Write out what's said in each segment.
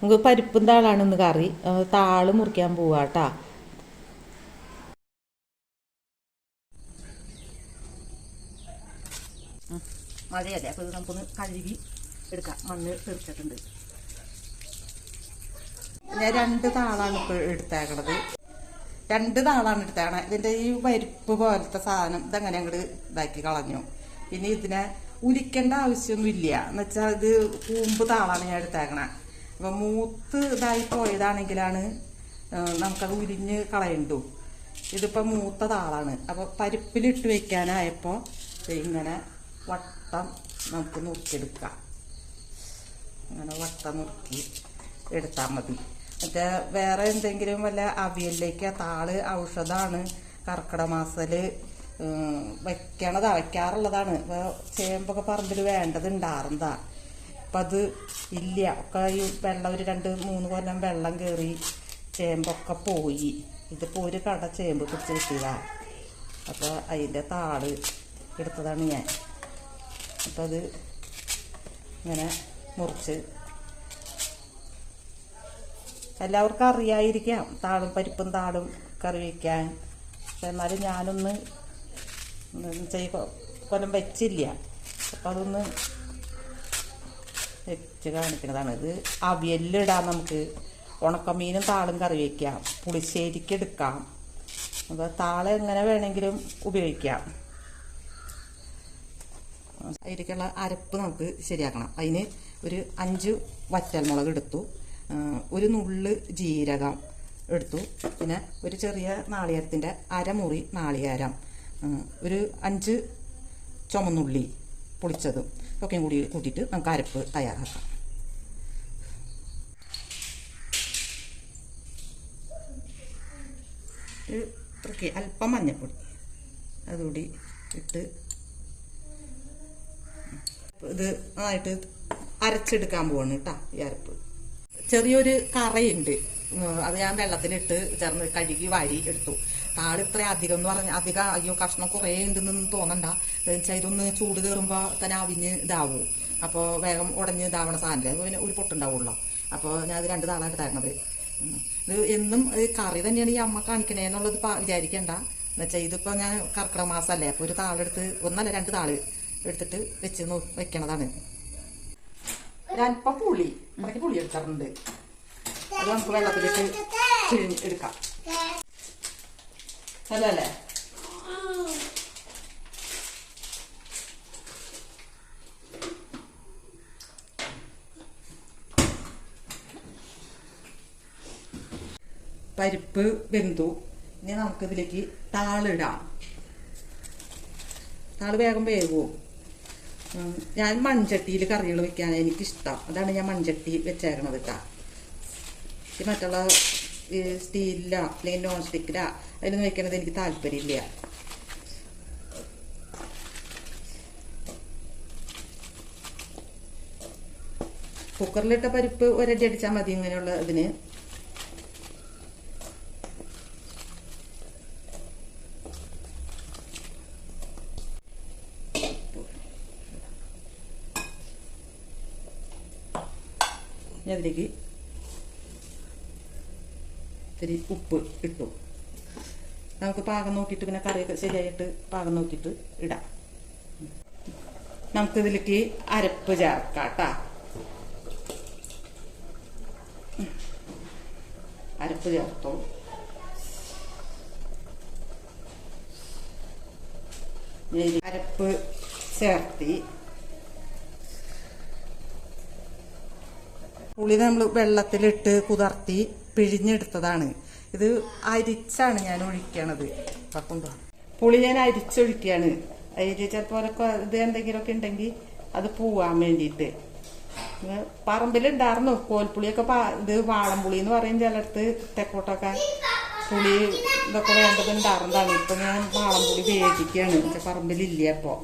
നമുക്ക് പരിപ്പും താളാണ് ഇന്ന് കറി. താള് മുറിക്കാൻ പോവാട്ടാ. മഴയല്ലേ, അപ്പോൾ ഇത് നമുക്കൊന്ന് കഴുകി എടുക്കാം. മണ്ണ് തെറിച്ചിട്ടുണ്ട്. ഞാൻ 2 താളാണ് ഇപ്പോൾ എടുത്തേക്കണത്. 2 താളാണ് എടുത്തേക്കണത്. ഇതിൻ്റെ ഈ പരിപ്പ് പോലത്തെ സാധനം ഇതങ്ങനെ അങ്ങോട്ട് ഇതാക്കി കളഞ്ഞു. പിന്നെ ഇതിനെ ഉരിക്കേണ്ട ആവശ്യമൊന്നും ഇല്ല. എന്നുവെച്ചാൽ ഇത് കൂമ്പ് താളാണ് ഞാൻ എടുത്തേക്കണത്. അപ്പോൾ മൂത്ത് ഇതായി പോയതാണെങ്കിലാണ് നമുക്കത് ഉരിഞ്ഞ് കളയണ്ടു. ഇതിപ്പോൾ മൂത്ത താളാണ്. അപ്പോൾ പരിപ്പിലിട്ട് വെക്കാനായപ്പോൾ ഇങ്ങനെ വട്ടം നമുക്ക് നുറുക്കിയെടുക്കാം. അങ്ങനെ വട്ടം നുറുക്കി എടുത്താൽ മതി. മറ്റേ വേറെ എന്തെങ്കിലും വല്ല അവിയലിലേക്ക് താള് ഔഷധമാണ്. കർക്കിടക മാസത്തില് വെക്കാറുള്ളതാണ്. ഇപ്പോൾ ചേമ്പൊക്കെ പറമ്പിൽ വേണ്ടതുണ്ടാറുന്നതാ. അപ്പം അത് ഇല്ല. ഒക്കെ ഈ വെള്ളം ഒരു 2-3 കൊല്ലം വെള്ളം കയറി ചേമ്പൊക്കെ പോയി. ഇതിപ്പോൾ ഒരു കട ചേമ്പ് പിടിച്ച് കിട്ടിയതാണ്. അപ്പോൾ അതിൻ്റെ താള് എടുത്തതാണ് ഞാൻ. അപ്പം അത് ഇങ്ങനെ മുറിച്ച് എല്ലാവർക്കും അറിയാതിരിക്കാം താളും പരിപ്പും താളും കറി വയ്ക്കാൻ. പക്ഷെ എന്നാലും ഞാനൊന്ന് കൊല്ലം വെച്ചില്ല. അപ്പം അതൊന്ന് വെച്ച് കാണിക്കുന്നതാണ്. ഇത് അവിയലിടാം, നമുക്ക് ഉണക്കമീനും താളും കറി വയ്ക്കാം, പുളിശ്ശേരിക്ക് എടുക്കാം. അപ്പോൾ താള് എങ്ങനെ വേണമെങ്കിലും ഉപയോഗിക്കാം. അതിലേക്കുള്ള അരപ്പ് നമുക്ക് ശരിയാക്കണം. അതിന് ഒരു 5 വറ്റൽമുളക് എടുത്തു, ഒരു നുള്ള് ജീരകം എടുത്തു, പിന്നെ ഒരു ചെറിയ നാളികേരത്തിൻ്റെ അരമുറി നാളികേരം, ഒരു 5 ചുമന്നുള്ളി പൊളിച്ചതും ഒക്കെ കൂടി കൂട്ടിയിട്ട് നമുക്ക് അരപ്പ് തയ്യാറാക്കാം. ഇത്രയ്ക്ക് അല്പം മഞ്ഞൾപ്പൊടി അതുകൂടി ഇട്ട് ഇത് നന്നായിട്ട് അരച്ചെടുക്കാൻ പോവാണ് കേട്ടോ. ഈ അരപ്പ് ചെറിയൊരു കറയുണ്ട്, അത് ഞാൻ വെള്ളത്തിലിട്ട് ചേർന്ന് കഴുകി വാരി എടുത്തു. താള് ഇത്ര അധികം എന്ന് പറഞ്ഞാൽ അധികം അയ്യോ കഷ്ണം കുറേ ഉണ്ടെന്ന് തോന്നണ്ട. എന്നുവെച്ചാൽ ഇതൊന്ന് ചൂട് കയറുമ്പോൾ തന്നെ അവിഞ്ഞ് ഇതാവും. അപ്പോൾ വേഗം ഉടഞ്ഞ് ഇതാവണ സാധനമില്ല, പിന്നെ ഒരു പൊട്ടുണ്ടാവുള്ളൂ. അപ്പോൾ ഞാൻ അത് 2 താളായിട്ട് തരണത്. ഇത് എന്നും കറി തന്നെയാണ് ഈ അമ്മ കാണിക്കണേന്നുള്ളത് വിചാരിക്കണ്ട. എന്നുവെച്ചാൽ ഇതിപ്പോൾ ഞാൻ കർക്കിടക മാസമല്ലേ, അപ്പോൾ ഒരു താളെടുത്ത് 1 അല്ല 2 താള് എടുത്തിട്ട് വെക്കണതാണ്. ഒരല്പം പുളി എടുക്കാറുണ്ട്. അത് നമുക്ക് വെള്ളത്തിലിട്ട് എടുക്കാം. അല്ലേ പരിപ്പ് വെന്തു. ഇനി നമുക്കിതിലേക്ക് താളിടാം. താള് വേഗം വേകുമോ? ഞാൻ മൺചട്ടിയിൽ കറികൾ വെക്കാൻ എനിക്കിഷ്ടം. അതാണ് ഞാൻ മൺചട്ടി വെച്ചേക്കണത് കേട്ടോ. മറ്റുള്ള സ്റ്റീലിലോ അല്ലെങ്കിൽ നോൺ സ്റ്റിക്കിലോ അതിലൊന്നും വെക്കണത് എനിക്ക് താല്പര്യമില്ല. കുക്കറിലിട്ട പരിപ്പ് ഒരടി അടിച്ചാൽ മതി ഇങ്ങനെയുള്ള ഇതിന്. അതിലേക്ക് ഇത്തിരി ഉപ്പ് ഇട്ടു. നമുക്ക് പാകം നോക്കിയിട്ട് പിന്നെ കറിയൊക്കെ ശരിയായിട്ട് പാകം നോക്കിയിട്ട് ഇടാം. നമുക്കിതിലേക്ക് അരപ്പ് ചേർക്കാം കേട്ടോ. അരപ്പ് ചേർത്തു. അരപ്പ് ചേർത്തി പുളി നമ്മൾ വെള്ളത്തിലിട്ട് കുതിർത്തി പിഴിഞ്ഞെടുത്തതാണ്. ഇത് അരിച്ചാണ് ഞാൻ ഒഴിക്കണത്. കൊണ്ടോ പുളി ഞാൻ അരിച്ചൊഴിക്കുകയാണ്. അതിൽ ചിലപ്പോൾ ഇത് എന്തെങ്കിലുമൊക്കെ ഉണ്ടെങ്കിൽ അത് പോവാൻ വേണ്ടിയിട്ട്. പറമ്പിലുണ്ടായിരുന്നു കോൽപ്പുളിയൊക്കെ. ഇത് വാളംപുളി എന്ന് പറയും ചിലടത്ത്, തെക്കോട്ടൊക്കെ പുളി ഇതൊക്കെ വേണ്ടതുണ്ടായിരുന്നതാണ്. ഇപ്പം ഞാൻ വാളംപുളി വേടിക്കുകയാണ്. പക്ഷെ പറമ്പിലില്ല. ഇപ്പോൾ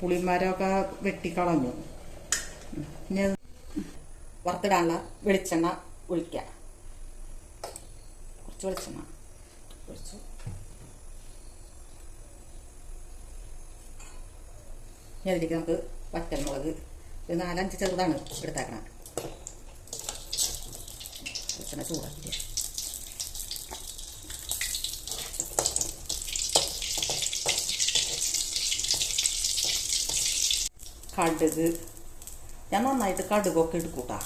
പുളിമരമൊക്കെ വെട്ടിക്കളഞ്ഞു. ഇനി വറുത്തിടാനുള്ള വെളിച്ചെണ്ണ ഒഴിക്കുക. കുറച്ച് വെളിച്ചെണ്ണ ഒഴിച്ചു. ഇനി അതിലേക്ക് നമുക്ക് വറ്റൽമുളക് 4-5 ചെറുതാണ് എടുത്തേക്കണം. വെളിച്ചെണ്ണ ചൂടാക്കില്ല. കടുക് ഞാൻ നന്നായിട്ട് കടുകൊക്കെ എടുക്കൂട്ടാ.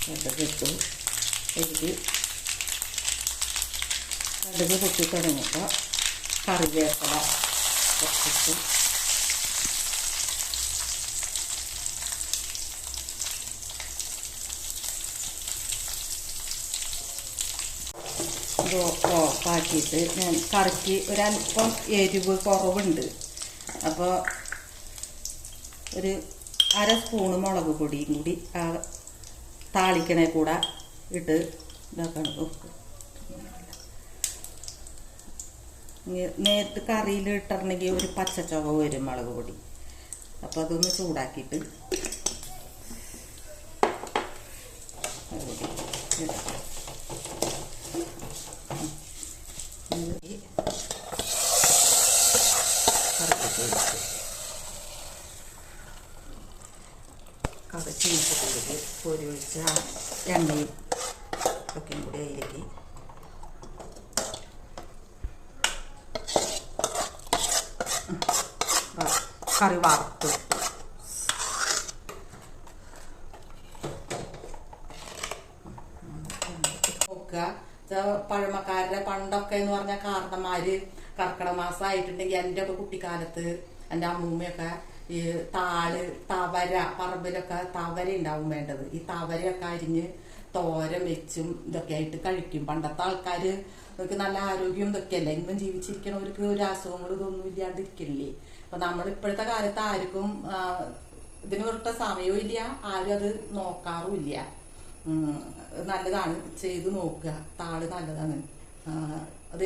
കടുക് ഇട്ടു. കടുക് പൊട്ടി തുടങ്ങിയപ്പോൾ കറിവേപ്പില കുറച്ചിട്ട് ഇത് ഓഫാക്കിയിട്ട് ഞാൻ കറിക്ക് ഒരല്പം എരിവ് കുറവുണ്ട്. അപ്പോൾ ഒരു 1/2 സ്പൂണ് മുളക് പൊടിയും കൂടി താളിക്കണേ കൂടെ ഇട്ട് ഇതാക്കണം. നേരത്തെ കറിയിൽ ഇട്ടിട്ടുണ്ടെങ്കിൽ ഒരു പച്ചച്ചൊവ വരും മുളക് പൊടി. അപ്പോൾ അതൊന്ന് ചൂടാക്കിയിട്ട് കറി ചീനിച്ചട്ടിലേക്ക് കോരി ഒഴിച്ച എണ്ണയും ഒക്കെയും കൂടി അതിലേക്ക് കറി വറുത്ത് നോക്കുക. പഴമക്കാരുടെ പണ്ടൊക്കെ എന്ന് പറഞ്ഞാൽ കാരണന്മാര് കർക്കിടക മാസം ആയിട്ടുണ്ടെങ്കിൽ എൻ്റെ ഒക്കെ കുട്ടിക്കാലത്ത് എൻ്റെ അമ്മൂമ്മയൊക്കെ ഈ തവര പറമ്പിലൊക്കെ തവര ഉണ്ടാവും വേണ്ടത്. ഈ തവരയൊക്കെ അരിഞ്ഞ് തോരൻ വെച്ചും ഇതൊക്കെ ആയിട്ട് കഴിക്കും. പണ്ടത്തെ ആൾക്കാര് നല്ല ആരോഗ്യം ഇതൊക്കെയല്ലേ. ഇന്നും ജീവിച്ചിരിക്കണവർക്ക് ഒരു അസുഖങ്ങൾ ഇതൊന്നും ഇല്ലാണ്ടിരിക്കില്ലേ. അപ്പൊ നമ്മളിപ്പോഴത്തെ കാലത്ത് ആർക്കും ഇതിന് ഒട്ട സമയവും ഇല്ല, ആരും അത് നോക്കാറുമില്ല. നല്ലതാണ്, ചെയ്ത് നോക്കുക. താള് നല്ലതാണ്. അത്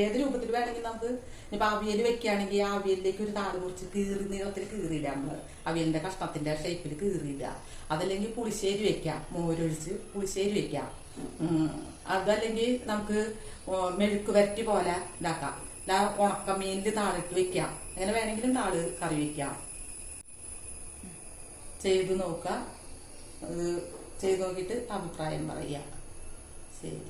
ഏത് രൂപത്തിൽ വേണമെങ്കിൽ നമുക്ക് ഇനിയിപ്പോൾ അവിയൽ വെക്കുകയാണെങ്കിൽ ആ അവിയലിലേക്ക് ഒരു താള് മുറിച്ച് നീളത്തിൽ കീറിയില്ല. നമ്മൾ അവിയലിന്റെ കഷ്ണത്തിന്റെ ഷേപ്പിൽ കീറിയില്ല. അതല്ലെങ്കിൽ പുളിശ്ശേരി വെക്കാം, മോരൊഴിച്ച് പുളിശ്ശേരി വെക്കാം. അതല്ലെങ്കിൽ നമുക്ക് മെഴുക്ക് വരട്ടി പോലെ ഇതാക്കാം. ഉണക്കമീനിൽ താളിട്ട് വെക്കാം. അങ്ങനെ വേണമെങ്കിലും താള് കറി വെക്കാം. ചെയ്ത് നോക്കുക. ചെയ്ത് നോക്കിയിട്ട് അഭിപ്രായം പറയുക. ശരി.